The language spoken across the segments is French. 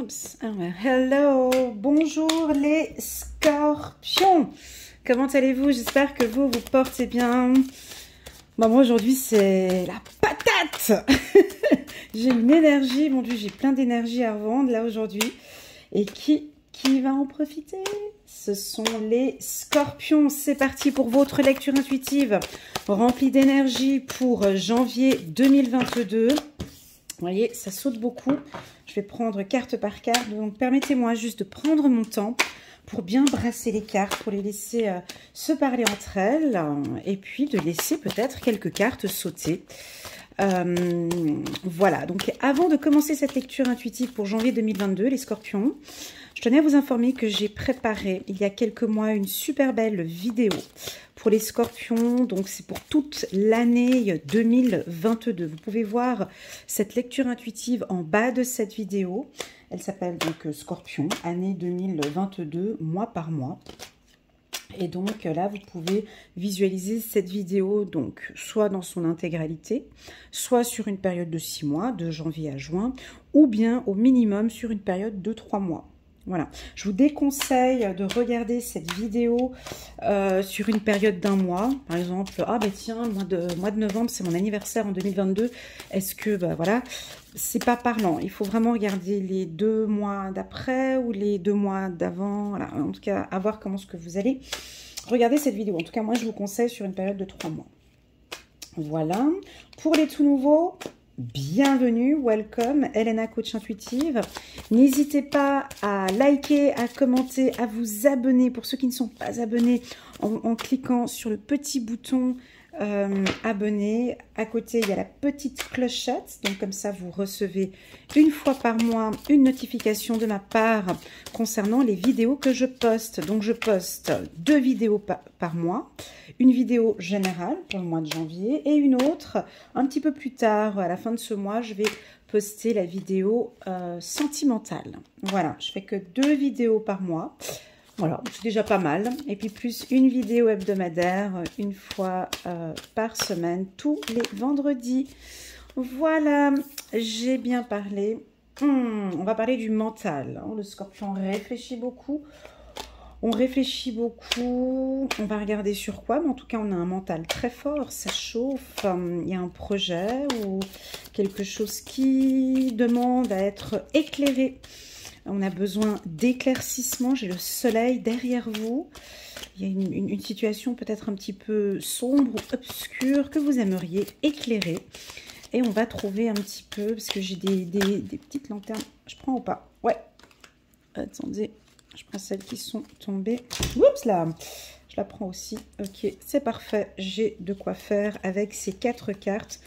Oups. Alors, hello, bonjour les scorpions. Comment allez-vous? J'espère que vous vous portez bien. Bon, moi aujourd'hui c'est la patate. J'ai une énergie, mon Dieu, j'ai plein d'énergie à revendre là aujourd'hui. Et qui va en profiter? Ce sont les scorpions. C'est parti pour votre lecture intuitive remplie d'énergie pour janvier 2022. Vous voyez, ça saute beaucoup. Je vais prendre carte par carte. Donc, permettez-moi juste de prendre mon temps pour bien brasser les cartes, pour les laisser se parler entre elles. Et puis, de laisser peut-être quelques cartes sauter. Voilà. Donc, avant de commencer cette lecture intuitive pour janvier 2022, les scorpions, je tenais à vous informer que j'ai préparé, il y a quelques mois, une super belle vidéo pour les scorpions. Donc, c'est pour toute l'année 2022. Vous pouvez voir cette lecture intuitive en bas de cette vidéo. Elle s'appelle donc Scorpion, année 2022, mois par mois. Et donc, là, vous pouvez visualiser cette vidéo, donc, soit dans son intégralité, soit sur une période de 6 mois, de janvier à juin, ou bien au minimum sur une période de 3 mois. Voilà, je vous déconseille de regarder cette vidéo sur une période d'un mois. Par exemple, ah ben tiens, le mois de novembre, c'est mon anniversaire en 2022. Est-ce que, ben voilà, c'est pas parlant. Il faut vraiment regarder les 2 mois d'après ou les 2 mois d'avant. Voilà, en tout cas, à voir comment est-ce que vous allez regarder cette vidéo. En tout cas, moi, je vous conseille sur une période de 3 mois. Voilà, pour les tout nouveaux... Bienvenue, welcome, Elena Coach Intuitive. N'hésitez pas à liker, à commenter, à vous abonner pour ceux qui ne sont pas abonnés en cliquant sur le petit bouton abonner. À côté, il y a la petite clochette, donc comme ça vous recevez une fois par mois une notification de ma part concernant les vidéos que je poste. Donc je poste 2 vidéos par mois, une vidéo générale pour le mois de janvier et une autre un petit peu plus tard, à la fin de ce mois, je vais poster la vidéo sentimentale. Voilà, je fais que 2 vidéos par mois. Voilà, c'est déjà pas mal. Et puis plus une vidéo hebdomadaire, une fois par semaine, tous les vendredis. Voilà, j'ai bien parlé. On va parler du mental. Le scorpion réfléchit beaucoup. On réfléchit beaucoup. On va regarder sur quoi. Mais en tout cas, on a un mental très fort. Ça chauffe. Il y a un projet ou quelque chose qui demande à être éclairé. On a besoin d'éclaircissement. J'ai le soleil derrière vous. Il y a une situation peut-être un petit peu sombre ou obscure que vous aimeriez éclairer. Et on va trouver un petit peu, parce que j'ai des petites lanternes. Je prends ou pas? Ouais. Attendez, je prends celles qui sont tombées. Oups là, je la prends aussi. Ok, c'est parfait. J'ai de quoi faire avec ces 4 cartes.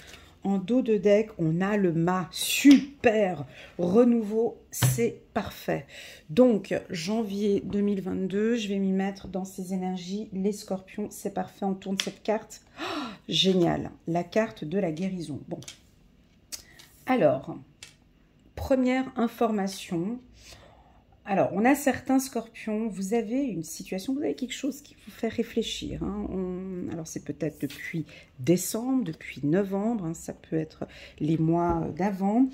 En dos de deck, on a le mât. Super! Renouveau, c'est parfait. Donc, janvier 2022, je vais m'y mettre dans ces énergies. Les scorpions, c'est parfait. On tourne cette carte. Oh, génial. La carte de la guérison. Bon. Alors, première information. Alors, on a certains scorpions, vous avez une situation, vous avez quelque chose qui vous fait réfléchir. Alors, c'est peut-être depuis décembre, depuis novembre, ça peut être les mois d'avant.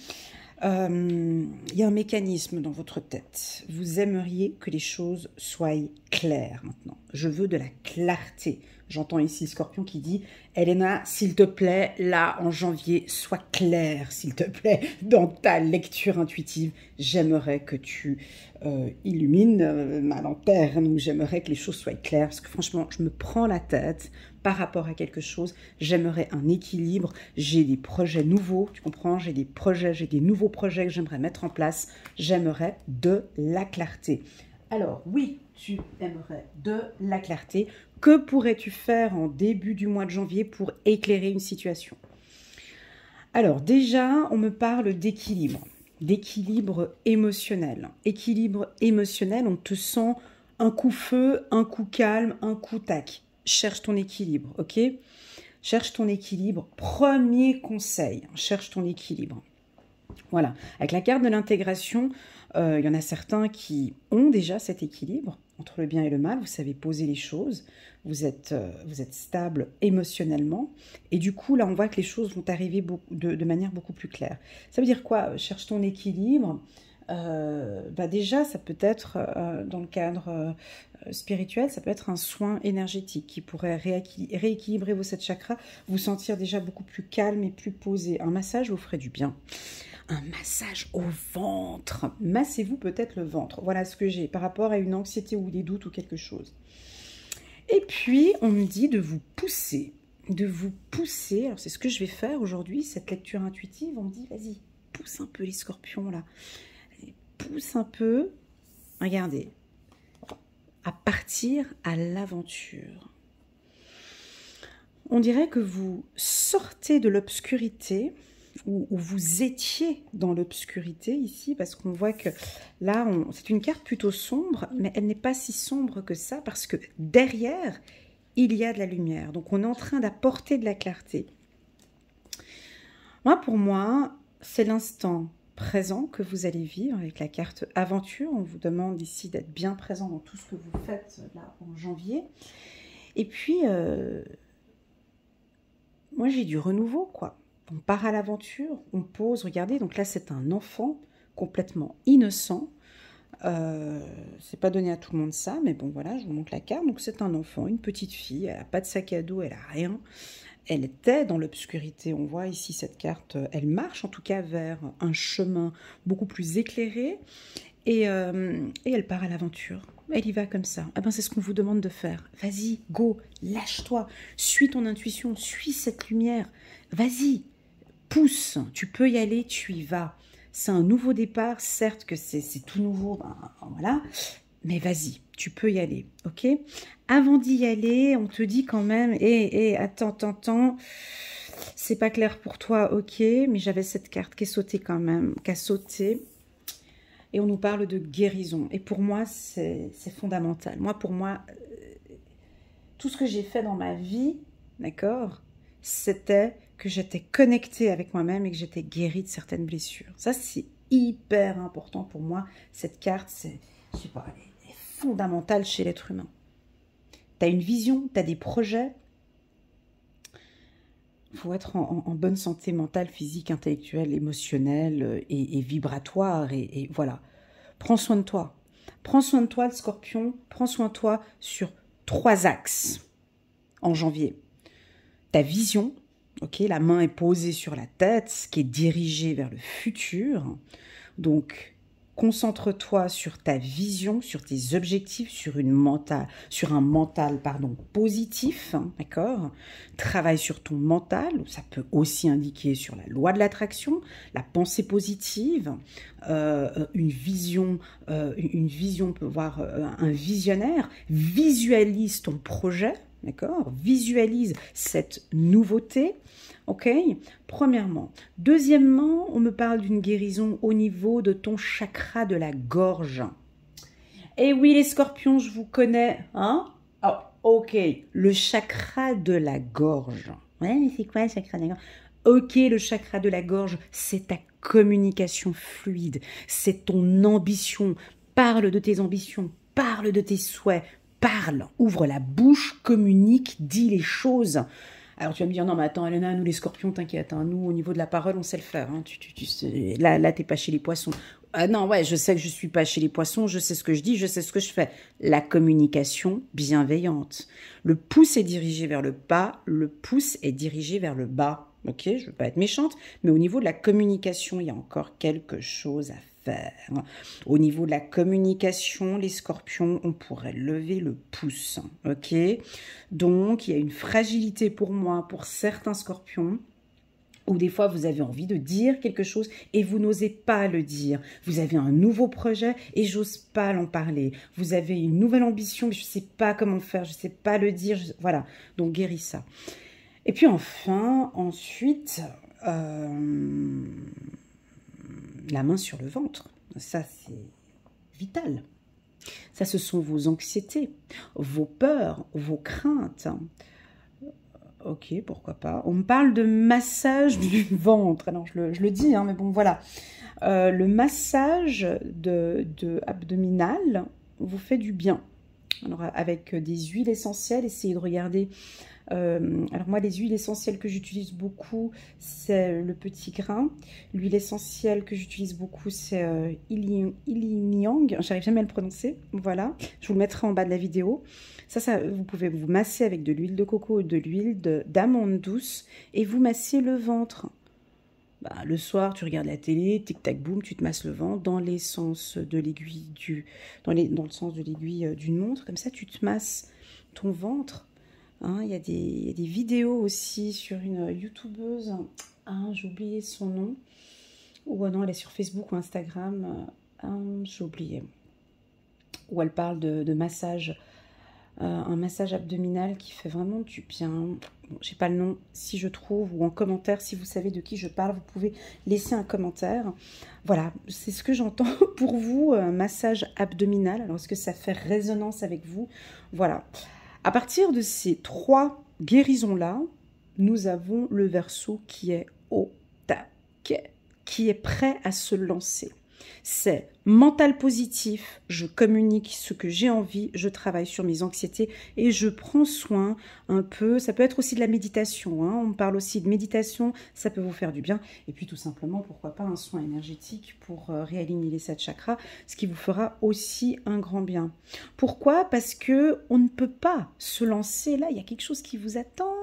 Il y a un mécanisme dans votre tête. Vous aimeriez que les choses soient claires maintenant. Je veux de la clarté. J'entends ici le scorpion qui dit « Elena, s'il te plaît, là, en janvier, sois claire, s'il te plaît, dans ta lecture intuitive. J'aimerais que tu illumines ma lanterne, ou j'aimerais que les choses soient claires, parce que franchement, je me prends la tête par rapport à quelque chose. J'aimerais un équilibre. J'ai des projets nouveaux, tu comprends? J'ai des nouveaux projets que j'aimerais mettre en place. J'aimerais de la clarté. » Alors, oui, tu aimerais de la clarté. Que pourrais-tu faire en début du mois de janvier pour éclairer une situation? Alors, déjà, on me parle d'équilibre émotionnel. Équilibre émotionnel, on te sent un coup feu, un coup calme, un coup tac. Cherche ton équilibre, ok? Cherche ton équilibre. Premier conseil, cherche ton équilibre. Voilà, avec la carte de l'intégration, il y en a certains qui ont déjà cet équilibre entre le bien et le mal. Vous savez poser les choses, vous êtes stable émotionnellement. Et du coup, là, on voit que les choses vont arriver de manière beaucoup plus claire. Ça veut dire quoi? Cherche ton équilibre. déjà, ça peut être, dans le cadre spirituel, ça peut être un soin énergétique qui pourrait rééquilibrer vos 7 chakras, vous sentir déjà beaucoup plus calme et plus posé. Un massage vous ferait du bien. Un massage au ventre. Massez-vous peut-être le ventre. Voilà ce que j'ai par rapport à une anxiété ou des doutes ou quelque chose. Et puis, on me dit de vous pousser. De vous pousser. Alors, c'est ce que je vais faire aujourd'hui, cette lecture intuitive. On me dit, vas-y, pousse un peu les scorpions, là. Pousse un peu. Regardez. À partir à l'aventure. On dirait que vous sortez de l'obscurité, où vous étiez dans l'obscurité ici, parce qu'on voit que là, c'est une carte plutôt sombre, mais elle n'est pas si sombre que ça, parce que derrière, il y a de la lumière. Donc, on est en train d'apporter de la clarté. Pour moi, c'est l'instant présent que vous allez vivre avec la carte aventure. On vous demande ici d'être bien présent dans tout ce que vous faites là en janvier. Et puis, moi, j'ai du renouveau, quoi. On part à l'aventure, on pose, regardez, donc là c'est un enfant complètement innocent. C'est pas donné à tout le monde ça, mais bon voilà, je vous montre la carte. Donc c'est un enfant, une petite fille, elle n'a pas de sac à dos, elle n'a rien. Elle était dans l'obscurité, on voit ici cette carte, elle marche en tout cas vers un chemin beaucoup plus éclairé et elle part à l'aventure. Elle y va comme ça. Ah ben c'est ce qu'on vous demande de faire. Vas-y, go, lâche-toi, suis ton intuition, suis cette lumière, vas-y. Pousse, tu peux y aller, tu y vas. C'est un nouveau départ, certes que c'est tout nouveau, voilà, mais vas-y, tu peux y aller, ok? Avant d'y aller, on te dit quand même, attends, c'est pas clair pour toi, ok, mais j'avais cette carte qui est sautée quand même, qui a sauté, et on nous parle de guérison, et pour moi, c'est fondamental. Pour moi, tout ce que j'ai fait dans ma vie, d'accord, c'était que j'étais connectée avec moi-même et que j'étais guérie de certaines blessures. Ça, c'est hyper important pour moi. Cette carte, je sais pas, elle est fondamentale chez l'être humain. Tu as une vision, tu as des projets. Il faut être en bonne santé mentale, physique, intellectuelle, émotionnelle et vibratoire. Et voilà. Prends soin de toi. Prends soin de toi, le scorpion. Prends soin de toi sur 3 axes en janvier. Ta vision. Ok, la main est posée sur la tête, ce qui est dirigé vers le futur. Donc, concentre-toi sur ta vision, sur tes objectifs, sur un mental positif, d'accord? Travaille sur ton mental, ça peut aussi indiquer sur la loi de l'attraction, la pensée positive, une vision peut voir un visionnaire, visualise ton projet, d'accord? Visualise cette nouveauté, ok? Premièrement. Deuxièmement, on me parle d'une guérison au niveau de ton chakra de la gorge. Et oui, les scorpions, je vous connais, hein? Oh, ok, le chakra de la gorge. Ouais, mais c'est quoi le chakra de la gorge? Ok, le chakra de la gorge, c'est ta communication fluide, c'est ton ambition. Parle de tes ambitions, parle de tes souhaits, parle, ouvre la bouche, communique, dis les choses. Alors tu vas me dire, non mais attends Elena, nous les scorpions, t'inquiète, hein, nous au niveau de la parole on sait le faire, hein, là t'es pas chez les poissons. Ah non, ouais, je sais que je suis pas chez les poissons, je sais ce que je dis, je sais ce que je fais. La communication bienveillante. Le pouce est dirigé vers le bas, le pouce est dirigé vers le bas. Ok, je veux pas être méchante, mais au niveau de la communication, il y a encore quelque chose à faire. Au niveau de la communication, les scorpions, on pourrait lever le pouce, ok? Donc, il y a une fragilité pour moi, pour certains scorpions, où des fois vous avez envie de dire quelque chose et vous n'osez pas le dire. Vous avez un nouveau projet et j'ose pas l'en parler. Vous avez une nouvelle ambition, mais je sais pas comment faire, je sais pas le dire, voilà. Donc, guéris ça. Et puis enfin, ensuite... la main sur le ventre, ça c'est vital. Ça, ce sont vos anxiétés, vos peurs, vos craintes. Ok, pourquoi pas. On me parle de massage du ventre. Alors, je le dis, hein, mais bon, voilà. Le massage abdominal vous fait du bien. Alors, avec des huiles essentielles, essayez de regarder Alors moi, les huiles essentielles que j'utilise beaucoup, c'est le petit grain. L'huile essentielle que j'utilise beaucoup, c'est Ylang. J'arrive jamais à le prononcer. Voilà, je vous le mettrai en bas de la vidéo. Ça, vous pouvez vous masser avec de l'huile de coco ou de l'huile d'amande douce et vous massez le ventre. Bah, le soir, tu regardes la télé, tic-tac, boum, tu te masses le ventre dans les sens de l'aiguille dans le sens de l'aiguille d'une montre. Comme ça, tu te masses ton ventre. Hein, il y a des vidéos aussi sur une youtubeuse. Hein, j'ai oublié son nom. Ou non, elle est sur Facebook ou Instagram. J'ai oublié. Où elle parle de massage. Un massage abdominal qui fait vraiment du bien. Bon, j'ai pas le nom, si je trouve, ou en commentaire, si vous savez de qui je parle, vous pouvez laisser un commentaire. Voilà, c'est ce que j'entends pour vous, un massage abdominal. Alors, est-ce que ça fait résonance avec vous? Voilà. À partir de ces 3 guérisons-là, nous avons le Verseau qui est au taquet, qui est prêt à se lancer. C'est mental positif, je communique ce que j'ai envie, je travaille sur mes anxiétés et je prends soin un peu. Ça peut être aussi de la méditation, hein. On parle aussi de méditation, ça peut vous faire du bien. Et puis tout simplement, pourquoi pas un soin énergétique pour réaligner les 7 chakras, ce qui vous fera aussi un grand bien. Pourquoi? Parce que on ne peut pas se lancer là, il y a quelque chose qui vous attend,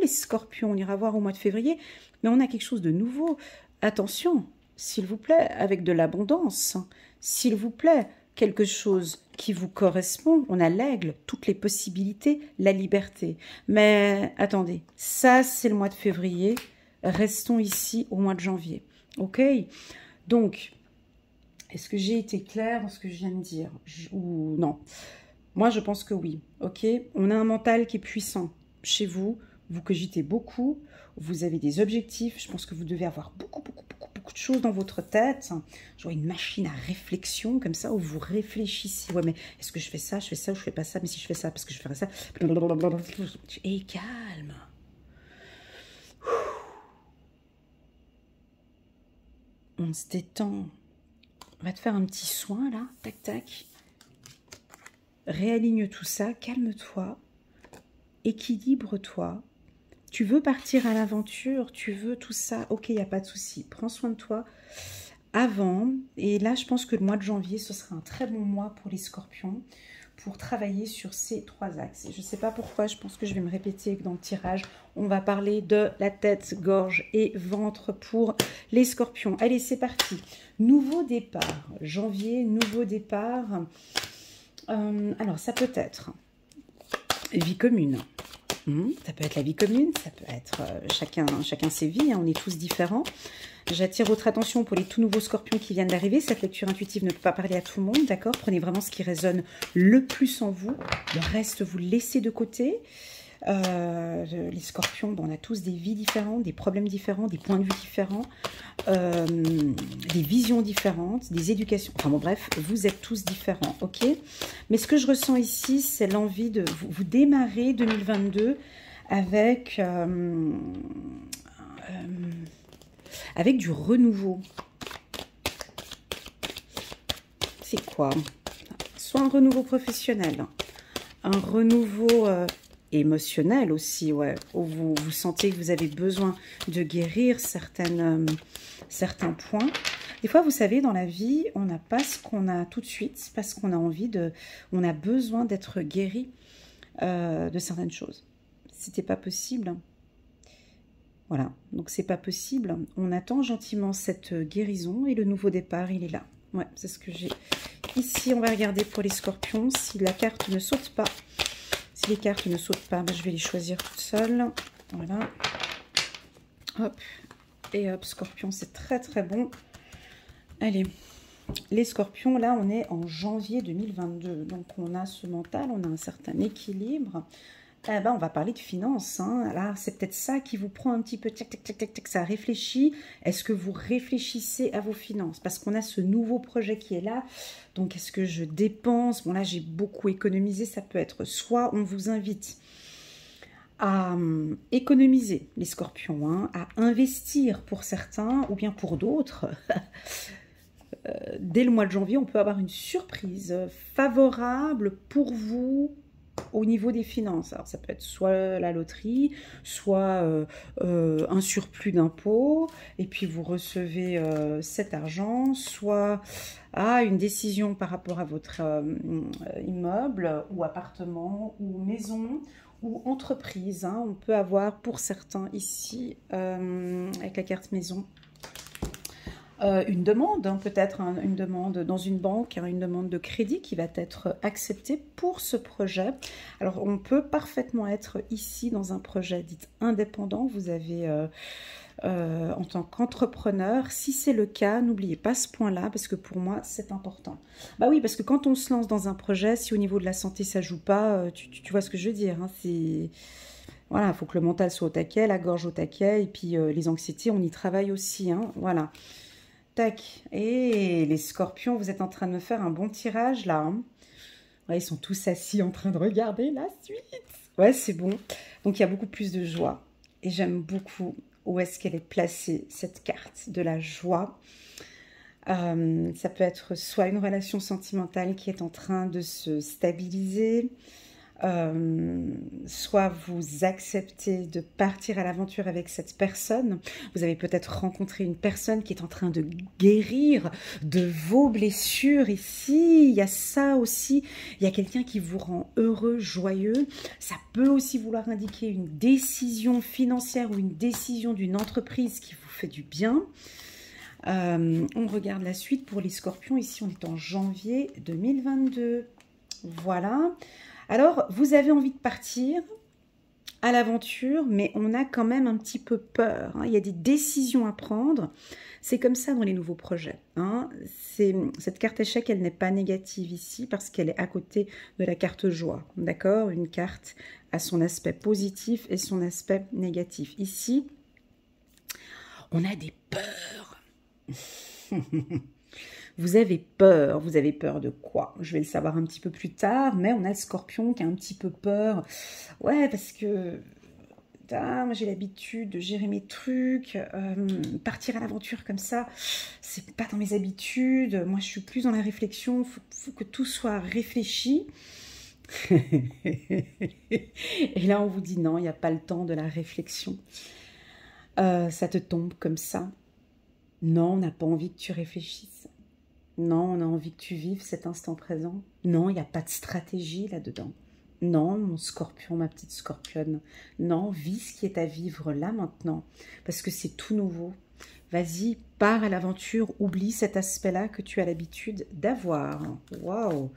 les scorpions, on ira voir au mois de février, mais on a quelque chose de nouveau. Attention, s'il vous plaît, avec de l'abondance, s'il vous plaît, quelque chose qui vous correspond. On a l'aigle, toutes les possibilités, la liberté. Mais attendez, ça c'est le mois de février, restons ici au mois de janvier. Ok? Donc, est-ce que j'ai été claire dans ce que je viens de dire? Ou non? Moi je pense que oui. Ok? On a un mental qui est puissant chez vous, vous cogitez beaucoup, vous avez des objectifs, je pense que vous devez avoir beaucoup de choses dans votre tête. Je vois une machine à réflexion comme ça où vous réfléchissez. Ouais, mais est-ce que je fais ça ou je fais pas ça? Mais si je fais ça, parce que je ferais ça. Et calme. On se détend. On va te faire un petit soin là. Tac, tac. Réaligne tout ça. Calme-toi. Équilibre-toi. Tu veux partir à l'aventure, tu veux tout ça, ok, il n'y a pas de souci. Prends soin de toi avant. Et là, je pense que le mois de janvier, ce sera un très bon mois pour les scorpions, pour travailler sur ces 3 axes. Et je ne sais pas pourquoi, je pense que je vais me répéter dans le tirage. On va parler de la tête, gorge et ventre pour les scorpions. Allez, c'est parti. Nouveau départ. Janvier, nouveau départ. Alors, ça peut être vie commune. Ça peut être la vie commune, ça peut être chacun ses vies, hein, on est tous différents. J'attire votre attention pour les tout nouveaux scorpions qui viennent d'arriver. Cette lecture intuitive ne peut pas parler à tout le monde, d'accord? Prenez vraiment ce qui résonne le plus en vous. Le reste, vous le laissez de côté. Les scorpions, bon, on a tous des vies différentes, des problèmes différents, des points de vue différents, des visions différentes, des éducations. Enfin bon, bref, vous êtes tous différents, ok? Mais ce que je ressens ici, c'est l'envie de vous démarrer 2022 avec du renouveau. C'est quoi? Soit un renouveau professionnel, un renouveau émotionnel aussi, ouais, où vous sentez que vous avez besoin de guérir certains points. Des fois, vous savez, dans la vie, on n'a pas ce qu'on a tout de suite, parce qu'on a on a besoin d'être guéri de certaines choses. C'était pas possible. Voilà, donc c'est pas possible. On attend gentiment cette guérison et le nouveau départ, il est là. Ouais, c'est ce que j'ai. Ici, on va regarder pour les scorpions, si la carte ne saute pas. Si les cartes ne sautent pas, je vais les choisir toutes seules. Voilà. Hop. Et hop, scorpion, c'est très très bon. Allez. Les scorpions, là, on est en janvier 2022. Donc, on a ce mental, on a un certain équilibre. Eh ben, on va parler de finances. Hein. Là, c'est peut-être ça qui vous prend un petit peu, tac, tac, tac, tac, tac, ça réfléchit. Est-ce que vous réfléchissez à vos finances? Parce qu'on a ce nouveau projet qui est là. Donc, est-ce que je dépense? Bon, là, j'ai beaucoup économisé. Ça peut être soit on vous invite à économiser, les scorpions, hein, à investir pour certains ou bien pour d'autres. Dès le mois de janvier, on peut avoir une surprise favorable pour vous, au niveau des finances. Alors ça peut être soit la loterie, soit un surplus d'impôts, et puis vous recevez cet argent, soit une décision par rapport à votre immeuble, ou appartement, ou maison, ou entreprise. Hein. On peut avoir pour certains ici, avec la carte maison, une demande, hein, peut-être une demande dans une banque, hein, une demande de crédit qui va être acceptée pour ce projet. Alors, on peut parfaitement être ici dans un projet dit indépendant. Vous avez, en tant qu'entrepreneur, si c'est le cas, n'oubliez pas ce point-là, parce que pour moi, c'est important. Bah oui, parce que quand on se lance dans un projet, si au niveau de la santé, ça joue pas, tu vois ce que je veux dire, hein, c'est... Voilà, il faut que le mental soit au taquet, la gorge au taquet, et puis les anxiétés, on y travaille aussi, hein, voilà. Tac. Et les scorpions, vous êtes en train de me faire un bon tirage là. Hein. Ouais, ils sont tous assis en train de regarder la suite. Ouais, c'est bon. Donc, il y a beaucoup plus de joie. Et j'aime beaucoup où est-ce qu'elle est placée, cette carte de la joie. Ça peut être soit une relation sentimentale qui est en train de se stabiliser, soit vous acceptez de partir à l'aventure avec cette personne. Vous avez peut-être rencontré une personne qui est en train de guérir de vos blessures ici. Il y a ça aussi. Il y a quelqu'un qui vous rend heureux, joyeux. Ça peut aussi vouloir indiquer une décision financière ou une décision d'une entreprise qui vous fait du bien. On regarde la suite pour les scorpions. Ici, on est en janvier 2022. Voilà. Alors, vous avez envie de partir à l'aventure, mais on a quand même un petit peu peur. Hein. Il y a des décisions à prendre. C'est comme ça dans les nouveaux projets. Hein. Cette carte échec, elle n'est pas négative ici parce qu'elle est à côté de la carte joie. D'accord? Une carte a son aspect positif et son aspect négatif. Ici, on a des peurs. Vous avez peur de quoi? Je vais le savoir un petit peu plus tard, mais on a le scorpion qui a un petit peu peur. Ouais, parce que moi j'ai l'habitude de gérer mes trucs, partir à l'aventure comme ça, c'est pas dans mes habitudes. Moi je suis plus dans la réflexion, faut que tout soit réfléchi. Et là on vous dit non, il n'y a pas le temps de la réflexion. Ça te tombe comme ça. Non, on n'a pas envie que tu réfléchisses. Non, on a envie que tu vives cet instant présent. Non, il n'y a pas de stratégie là-dedans. Non, mon scorpion, ma petite scorpionne. Non, vis ce qui est à vivre là maintenant. Parce que c'est tout nouveau. Vas-y, pars à l'aventure. Oublie cet aspect-là que tu as l'habitude d'avoir. Waouh!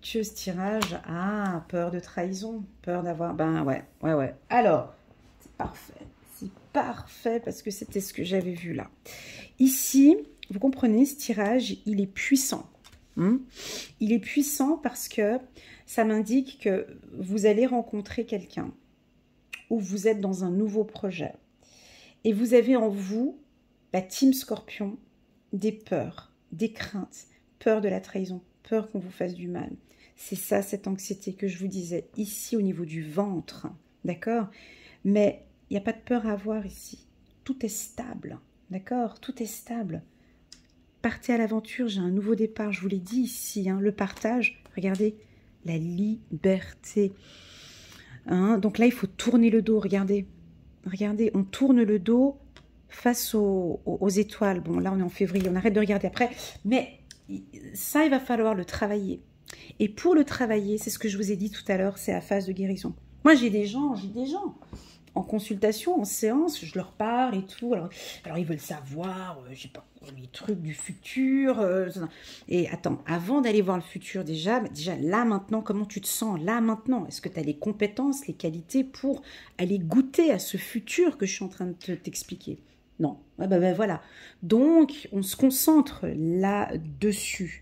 Tueuse tirage. Ah, peur de trahison. Peur d'avoir... Ben ouais. Alors, c'est parfait. C'est parfait parce que c'était ce que j'avais vu là. Ici... Vous comprenez, ce tirage, il est puissant. Il est puissant parce que ça m'indique que vous allez rencontrer quelqu'un ou vous êtes dans un nouveau projet. Et vous avez en vous, la team Scorpion, des peurs, des craintes, peur de la trahison, peur qu'on vous fasse du mal. C'est ça, cette anxiété que je vous disais, ici au niveau du ventre. D'accord? Mais il n'y a pas de peur à avoir ici. Tout est stable. D'accord? Tout est stable. Partez à l'aventure, j'ai un nouveau départ, je vous l'ai dit ici, hein, le partage, regardez, la liberté. Hein, donc là, il faut tourner le dos, regardez, on tourne le dos face aux étoiles. Bon, là, on est en février, on arrête de regarder après, mais ça, il va falloir le travailler. Et pour le travailler, c'est ce que je vous ai dit tout à l'heure, c'est la phase de guérison. Moi, j'ai des gens en consultation, en séance, je leur parle et tout. Alors ils veulent savoir, je sais pas, les trucs du futur. Et attends, avant d'aller voir le futur déjà là maintenant, comment tu te sens là maintenant? Est-ce que tu as les compétences, les qualités pour aller goûter à ce futur que je suis en train de t'expliquer? Non. Ben voilà. Donc, on se concentre là-dessus.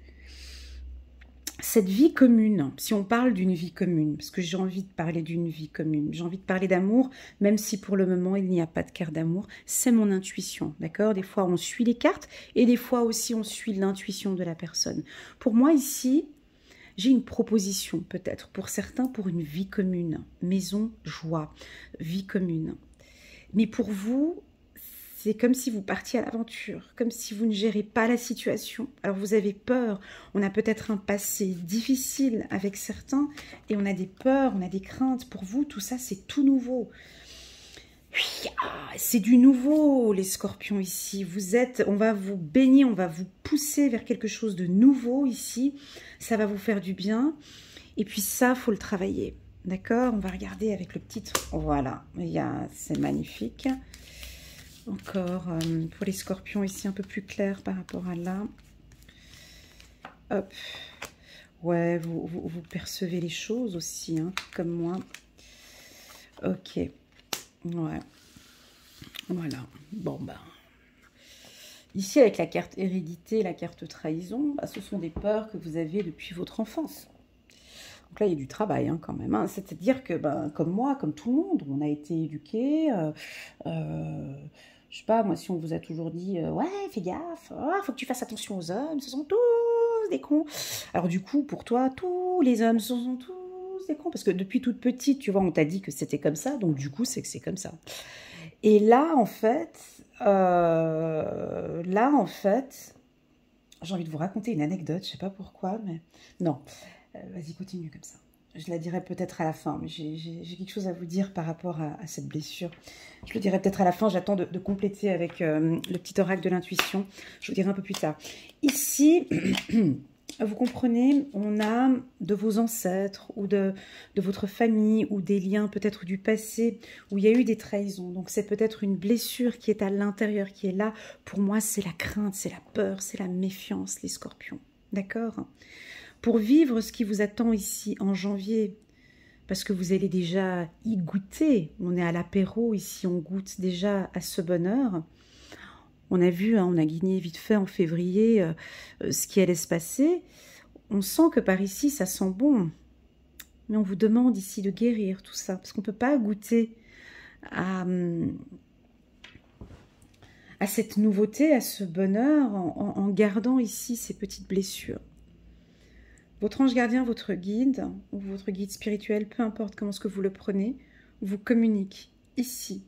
Cette vie commune, si on parle d'une vie commune, parce que j'ai envie de parler d'une vie commune, j'ai envie de parler d'amour, même si pour le moment il n'y a pas de carte d'amour, c'est mon intuition, d'accord? Des fois on suit les cartes et des fois aussi on suit l'intuition de la personne. Pour moi ici, j'ai une proposition peut-être pour certains pour une vie commune, maison, joie, vie commune. Mais pour vous, c'est comme si vous partiez à l'aventure, comme si vous ne gérez pas la situation. Alors vous avez peur, on a peut-être un passé difficile avec certains, et on a des peurs, on a des craintes. Pour vous, tout ça, c'est tout nouveau. Oui, c'est du nouveau, les scorpions ici. On va vous baigner, on va vous pousser vers quelque chose de nouveau ici. Ça va vous faire du bien. Et puis ça, faut le travailler. D'accord? On va regarder avec le petit... Voilà, c'est magnifique. Encore pour les scorpions ici, un peu plus clair par rapport à là. Hop. Ouais, vous percevez les choses aussi, hein, comme moi. Ok. Ouais. Voilà. Bon, ben... Ici, avec la carte hérédité, la carte trahison, ce sont des peurs que vous avez depuis votre enfance. Donc là, il y a du travail hein, quand même. Hein. C'est-à-dire que, comme moi, comme tout le monde, on a été éduqués. Je sais pas, moi, si on vous a toujours dit ouais, fais gaffe, faut que tu fasses attention aux hommes, ce sont tous des cons. Alors du coup, pour toi, tous les hommes, ce sont tous des cons. Parce que depuis toute petite, tu vois, on t'a dit que c'était comme ça. Donc du coup, c'est que c'est comme ça. Et là, en fait, j'ai envie de vous raconter une anecdote. Je sais pas pourquoi, mais non. Vas-y, continue comme ça. Je la dirai peut-être à la fin, mais j'ai quelque chose à vous dire par rapport à cette blessure. Je le dirai peut-être à la fin, j'attends de compléter avec le petit oracle de l'intuition. Je vous dirai un peu plus tard. Ici, vous comprenez, on a de vos ancêtres ou de votre famille ou des liens peut-être du passé où il y a eu des trahisons. Donc c'est peut-être une blessure qui est à l'intérieur, qui est là. Pour moi, c'est la crainte, c'est la peur, c'est la méfiance, les scorpions. D'accord ? Pour vivre ce qui vous attend ici en janvier, parce que vous allez déjà y goûter. On est à l'apéro ici, on goûte déjà à ce bonheur. On a vu, hein, on a guigné vite fait en février ce qui allait se passer. On sent que par ici, ça sent bon. Mais on vous demande ici de guérir tout ça, parce qu'on ne peut pas goûter à cette nouveauté, à ce bonheur, en gardant ici ces petites blessures. Votre ange gardien, votre guide, ou votre guide spirituel, peu importe comment est-ce que vous le prenez, vous communique ici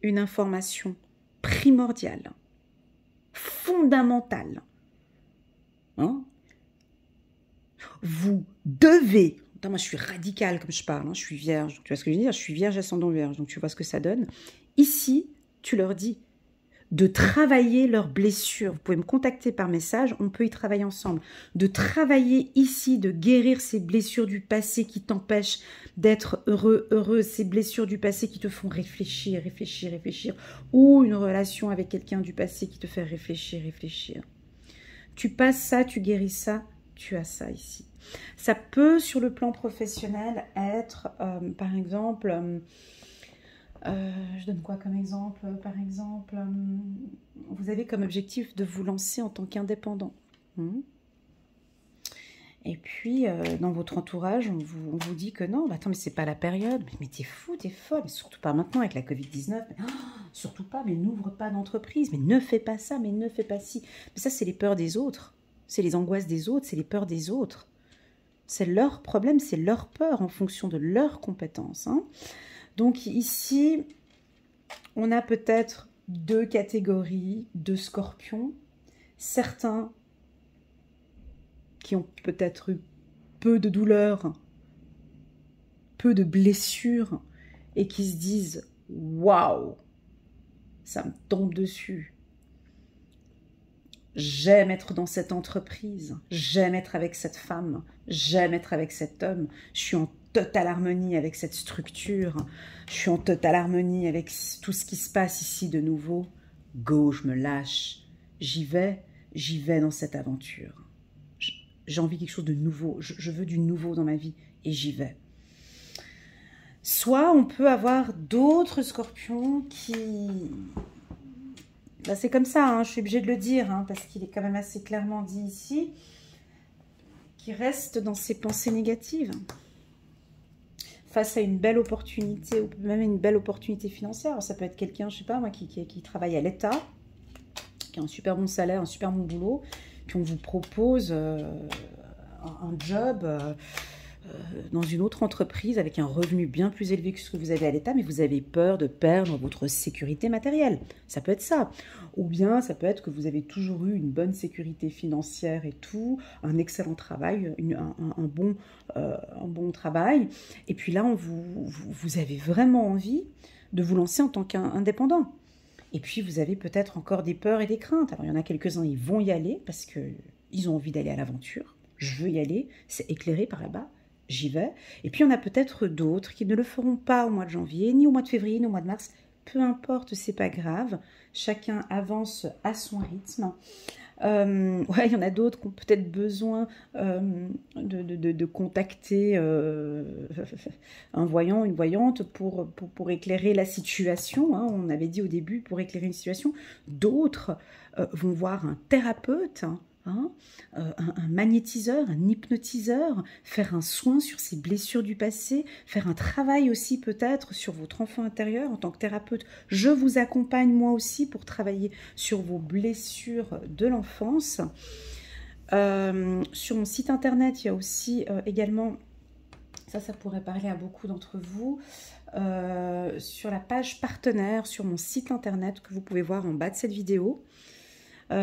une information primordiale, fondamentale. Hein? Vous devez, attends, moi je suis radicale comme je parle, hein, je suis vierge, tu vois ce que je veux dire, je suis vierge ascendant vierge, donc tu vois ce que ça donne. Ici, tu leur dis de travailler leurs blessures. Vous pouvez me contacter par message, on peut y travailler ensemble. De travailler ici, de guérir ces blessures du passé qui t'empêchent d'être heureux, heureuse, ces blessures du passé qui te font réfléchir, réfléchir, réfléchir, ou une relation avec quelqu'un du passé qui te fait réfléchir, réfléchir. Tu passes ça, tu guéris ça, tu as ça ici. Ça peut, sur le plan professionnel, être, par exemple... je donne quoi comme exemple? Par exemple, vous avez comme objectif de vous lancer en tant qu'indépendant. Et puis, dans votre entourage, on vous dit que non, attends, mais c'est pas la période. Mais t'es fou, t'es folle. Mais surtout pas maintenant avec la Covid-19. Surtout pas, mais n'ouvre pas d'entreprise. Mais ne fais pas ça, mais ne fais pas ci. Mais ça, c'est les peurs des autres. C'est les angoisses des autres, c'est les peurs des autres. C'est leur problème, c'est leur peur en fonction de leurs compétences. Hein. Donc ici, on a peut-être deux catégories de scorpions. Certains qui ont peut-être eu peu de douleurs, peu de blessures, et qui se disent « Waouh, ça me tombe dessus. J'aime être dans cette entreprise, j'aime être avec cette femme, j'aime être avec cet homme, je suis en totale harmonie avec cette structure, je suis en totale harmonie avec tout ce qui se passe ici de nouveau. Go, je me lâche, j'y vais dans cette aventure. J'ai envie de quelque chose de nouveau, je veux du nouveau dans ma vie et j'y vais. » Soit on peut avoir d'autres scorpions qui... Là, c'est comme ça, hein, je suis obligée de le dire, hein, parce qu'il est quand même assez clairement dit ici, qui reste dans ses pensées négatives. Face à une belle opportunité, ou même une belle opportunité financière. Alors, ça peut être quelqu'un, je sais pas moi, qui travaille à l'État, qui a un super bon salaire, un super bon boulot, puis on vous propose un job dans une autre entreprise avec un revenu bien plus élevé que ce que vous avez à l'État, mais vous avez peur de perdre votre sécurité matérielle. Ça peut être ça. Ou bien ça peut être que vous avez toujours eu une bonne sécurité financière et tout, un excellent travail, un bon travail. Et puis là, vous avez vraiment envie de vous lancer en tant qu'indépendant. Et puis vous avez peut-être encore des peurs et des craintes. Alors il y en a quelques-uns, ils vont y aller parce qu'ils ont envie d'aller à l'aventure. Je veux y aller, c'est éclairé par là-bas. J'y vais. Et puis, il y en a peut-être d'autres qui ne le feront pas au mois de janvier, ni au mois de février, ni au mois de mars. Peu importe, c'est pas grave. Chacun avance à son rythme. Ouais, il y en a d'autres qui ont peut-être besoin de contacter un voyant, une voyante pour éclairer la situation. Hein. On avait dit au début pour éclairer une situation. D'autres vont voir un thérapeute. Hein, un magnétiseur, un hypnotiseur, faire un soin sur ses blessures du passé, faire un travail aussi peut-être sur votre enfant intérieur en tant que thérapeute. Je vous accompagne moi aussi pour travailler sur vos blessures de l'enfance. Sur mon site internet, il y a aussi également, ça pourrait parler à beaucoup d'entre vous, sur la page partenaire, sur mon site internet que vous pouvez voir en bas de cette vidéo. Il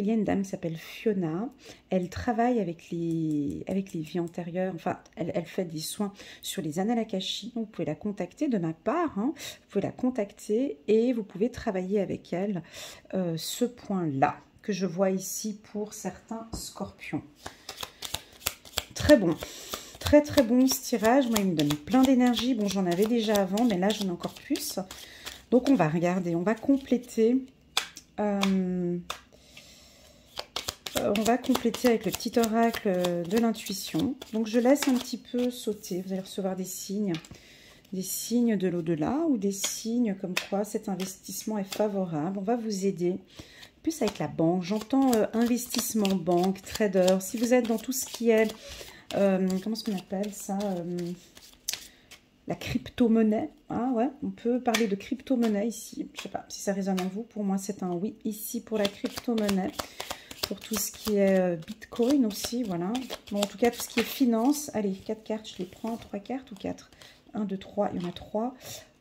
y a une dame qui s'appelle Fiona, elle travaille avec les vies antérieures, enfin elle fait des soins sur les annales Akashiques, donc vous pouvez la contacter de ma part, hein. Vous pouvez la contacter et vous pouvez travailler avec elle ce point-là que je vois ici pour certains scorpions. Très bon, très très bon ce tirage, moi il me donne plein d'énergie, bon j'en avais déjà avant mais là j'en ai encore plus, donc on va regarder, on va compléter. On va compléter avec le petit oracle de l'intuition. Donc je laisse un petit peu sauter. Vous allez recevoir des signes de l'au-delà ou des signes comme quoi cet investissement est favorable. On va vous aider. Plus avec la banque, j'entends investissement, banque, trader. Si vous êtes dans tout ce qui est, comment est-ce qu'on appelle ça, la crypto-monnaie, ah ouais, on peut parler de crypto-monnaie ici. Je ne sais pas si ça résonne en vous. Pour moi, c'est un oui ici pour la crypto-monnaie. Pour tout ce qui est Bitcoin aussi, voilà. Bon, en tout cas, tout ce qui est finance. Allez, 4 cartes, je les prends. 3 cartes ou 4? 1, 2, 3, il y en a 3.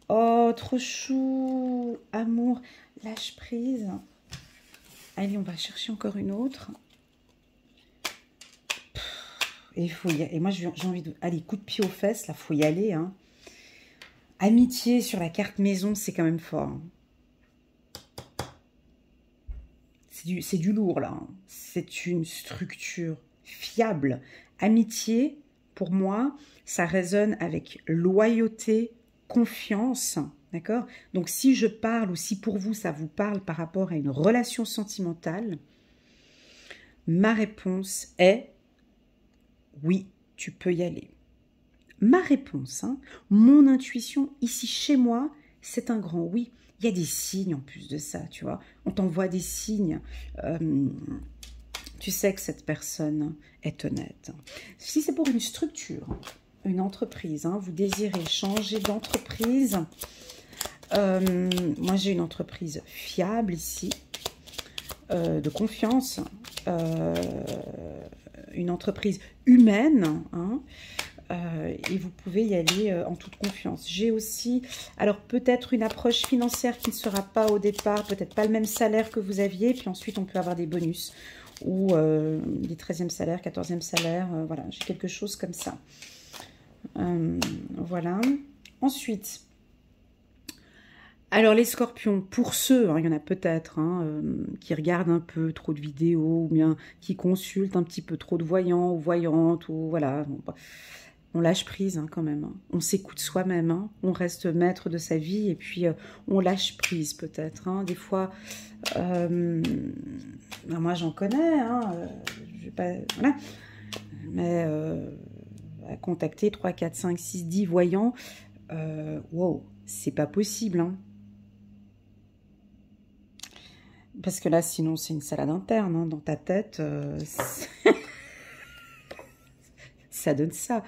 Oh, trop chou. Amour, lâche prise. Allez, on va chercher encore une autre. Et, et moi, j'ai envie de... Allez, coup de pied aux fesses, là, faut y aller, hein. Amitié sur la carte maison, c'est quand même fort. C'est du lourd, là. Hein. C'est une structure fiable. Amitié, pour moi, ça résonne avec loyauté, confiance. D'accord? Donc, si je parle ou si pour vous, ça vous parle par rapport à une relation sentimentale, ma réponse est oui, tu peux y aller. Ma réponse, hein, mon intuition, ici chez moi, c'est un grand oui. Il y a des signes en plus de ça, tu vois. On t'envoie des signes. Tu sais que cette personne est honnête. Si c'est pour une structure, une entreprise, hein, vous désirez changer d'entreprise. Moi, j'ai une entreprise fiable ici, de confiance, une entreprise humaine, hein, et vous pouvez y aller en toute confiance. J'ai aussi, alors peut-être une approche financière qui ne sera pas au départ, peut-être pas le même salaire que vous aviez, puis ensuite on peut avoir des bonus, ou des 13e salaires, 14e salaire, voilà, j'ai quelque chose comme ça. Voilà. Ensuite, alors les scorpions, pour ceux, hein, il y en a peut-être, hein, qui regardent un peu trop de vidéos, ou bien qui consultent un petit peu trop de voyants ou voyantes, ou voilà, bon, on lâche prise hein, quand même, hein. On s'écoute soi-même, hein. On reste maître de sa vie et puis on lâche prise peut-être. Hein. Des fois, ben moi j'en connais, hein, je vais pas, voilà, mais à contacter 3, 4, 5, 6, 10 voyants, wow, c'est pas possible. Hein. Parce que là, sinon, c'est une salade interne hein, dans ta tête. Ça donne ça.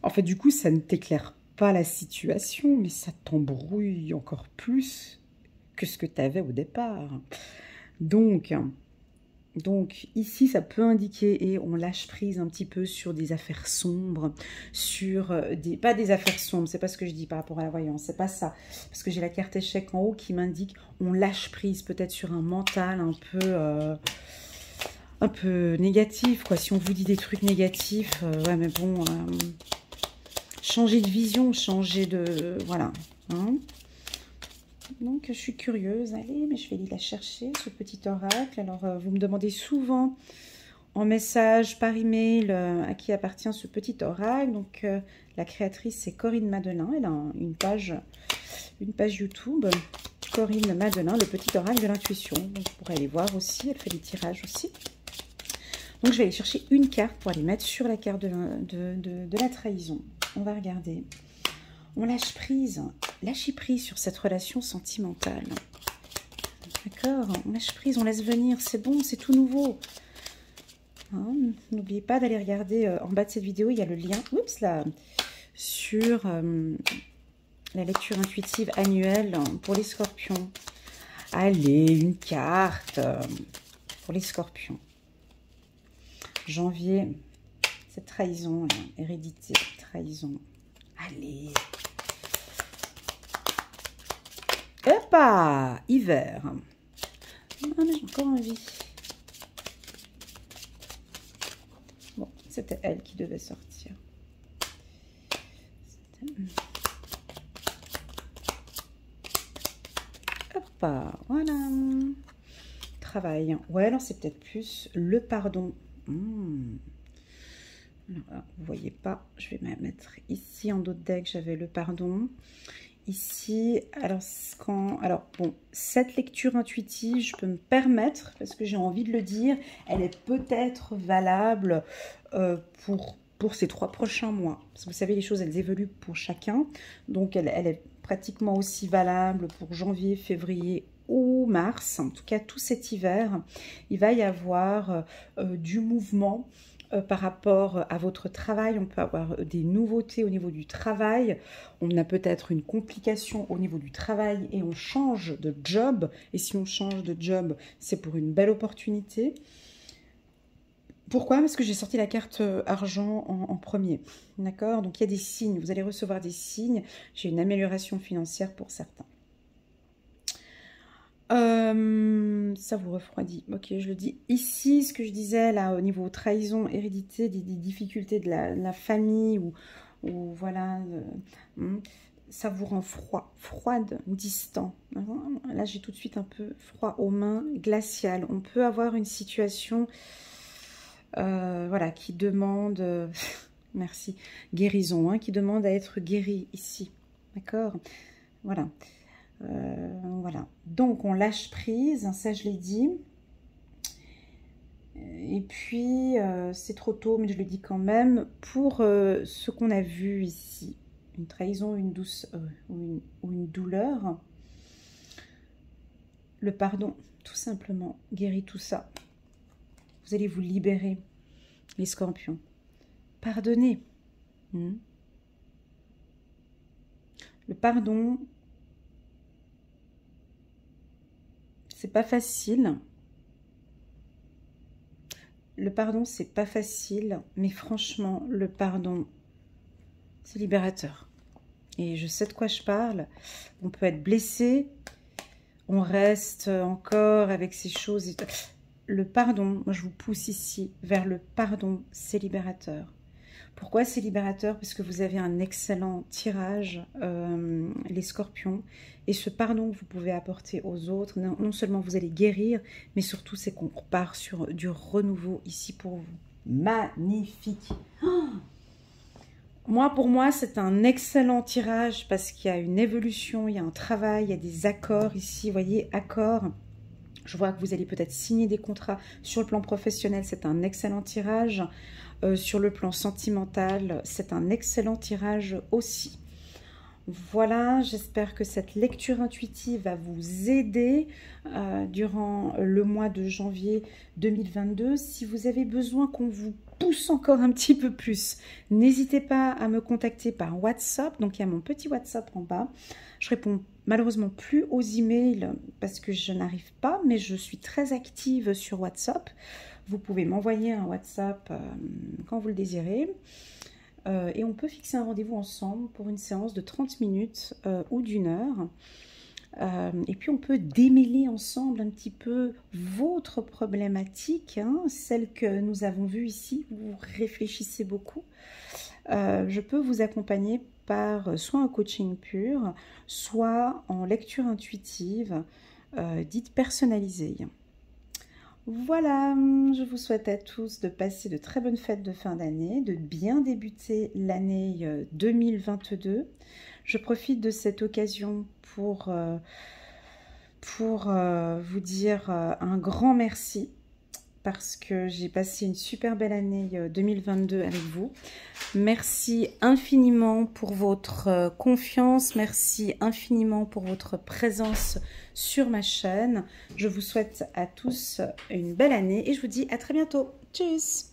En fait, du coup, ça ne t'éclaire pas la situation, mais ça t'embrouille encore plus que ce que tu avais au départ. Donc, Donc ici, ça peut indiquer, et on lâche prise un petit peu sur des affaires sombres, sur des... Pas des affaires sombres, c'est pas ce que je dis par rapport à la voyance, c'est pas ça. Parce que j'ai la carte échec en haut qui m'indique, on lâche prise peut-être sur un mental un peu négatif, quoi. Si on vous dit des trucs négatifs, ouais, mais bon, changer de vision, changer de... Voilà, hein. Donc, je suis curieuse. Allez, mais je vais aller la chercher, ce petit oracle. Alors, vous me demandez souvent en message, par email, à qui appartient ce petit oracle. Donc, la créatrice, c'est Corinne Madelin. Elle a une page YouTube. Corinne Madelin, le petit oracle de l'intuition. Donc, vous pourrez aller voir aussi. Elle fait des tirages aussi. Donc, je vais aller chercher une carte pour aller mettre sur la carte de la trahison. On va regarder. On lâche prise. Lâchez prise sur cette relation sentimentale. D'accord? On lâche prise, on laisse venir. C'est bon, c'est tout nouveau. Hein, n'oubliez pas d'aller regarder en bas de cette vidéo. Il y a le lien là, sur la lecture intuitive annuelle pour les scorpions. Allez, une carte pour les scorpions. Janvier, cette trahison, là, hérédité, trahison. Allez. Hop, hiver. Ah, mais j'ai encore envie. Bon, c'était elle qui devait sortir. Hop, voilà. Travail. Ouais, alors c'est peut-être plus le pardon. Alors, vous voyez pas, je vais me mettre ici en dos de deck, j'avais le pardon. Ici, alors, bon, cette lecture intuitive, je peux me permettre, parce que j'ai envie de le dire, elle est peut-être valable pour ces 3 prochains mois. Parce que vous savez, les choses, elles évoluent pour chacun. Donc, elle est pratiquement aussi valable pour janvier, février ou mars. En tout cas, tout cet hiver, il va y avoir du mouvement. Par rapport à votre travail, on peut avoir des nouveautés au niveau du travail, on a peut-être une complication au niveau du travail et on change de job, et si on change de job, c'est pour une belle opportunité. Pourquoi? Parce que j'ai sorti la carte argent en premier, d'accord? Donc il y a des signes, vous allez recevoir des signes, j'ai une amélioration financière pour certains. Ça vous refroidit. Ok, je le dis. Ici, ce que je disais là au niveau trahison, hérédité, des difficultés de la famille ou voilà, ça vous rend froide, distant. Là, j'ai tout de suite un peu froid aux mains, glacial. On peut avoir une situation, voilà, qui demande, merci, guérison, qui demande à être guéri ici. D'accord? Voilà. Voilà, donc on lâche prise, ça je l'ai dit. Et puis, c'est trop tôt, mais je le dis quand même, pour ce qu'on a vu ici, une trahison, une ou une douleur, le pardon, tout simplement, guérit tout ça. Vous allez vous libérer, les scorpions. Pardonnez. Le pardon, c'est pas facile. Le pardon, c'est pas facile, mais franchement, le pardon, c'est libérateur. Et je sais de quoi je parle. On peut être blessé, on reste encore avec ces choses. Le pardon, moi je vous pousse ici vers le pardon, c'est libérateur. Pourquoi c'est libérateur? Parce que vous avez un excellent tirage, les scorpions. Et ce pardon que vous pouvez apporter aux autres, non seulement vous allez guérir, mais surtout c'est qu'on repart sur du renouveau ici pour vous. Magnifique! Oh, pour moi, c'est un excellent tirage parce qu'il y a une évolution, il y a un travail, il y a des accords ici. Vous voyez, accords. Je vois que vous allez peut-être signer des contrats sur le plan professionnel. C'est un excellent tirage. Sur le plan sentimental, c'est un excellent tirage aussi. Voilà, j'espère que cette lecture intuitive va vous aider durant le mois de janvier 2022. Si vous avez besoin qu'on vous pousse encore un petit peu plus, n'hésitez pas à me contacter par WhatsApp. Donc, il y a mon petit WhatsApp en bas. Je réponds malheureusement plus aux emails parce que je n'arrive pas, mais je suis très active sur WhatsApp. Vous pouvez m'envoyer un WhatsApp quand vous le désirez. Et on peut fixer un rendez-vous ensemble pour une séance de 30 minutes ou d'une heure. Et puis on peut démêler ensemble un petit peu votre problématique, hein, celle que nous avons vue ici, vous réfléchissez beaucoup. Je peux vous accompagner par soit un coaching pur, soit en lecture intuitive, dite personnalisée. Voilà, je vous souhaite à tous de passer de très bonnes fêtes de fin d'année, de bien débuter l'année 2022. Je profite de cette occasion pour vous dire un grand merci parce que j'ai passé une super belle année 2022 avec vous. Merci infiniment pour votre confiance, merci infiniment pour votre présence sur ma chaîne. Je vous souhaite à tous une belle année et je vous dis à très bientôt. Tchuss!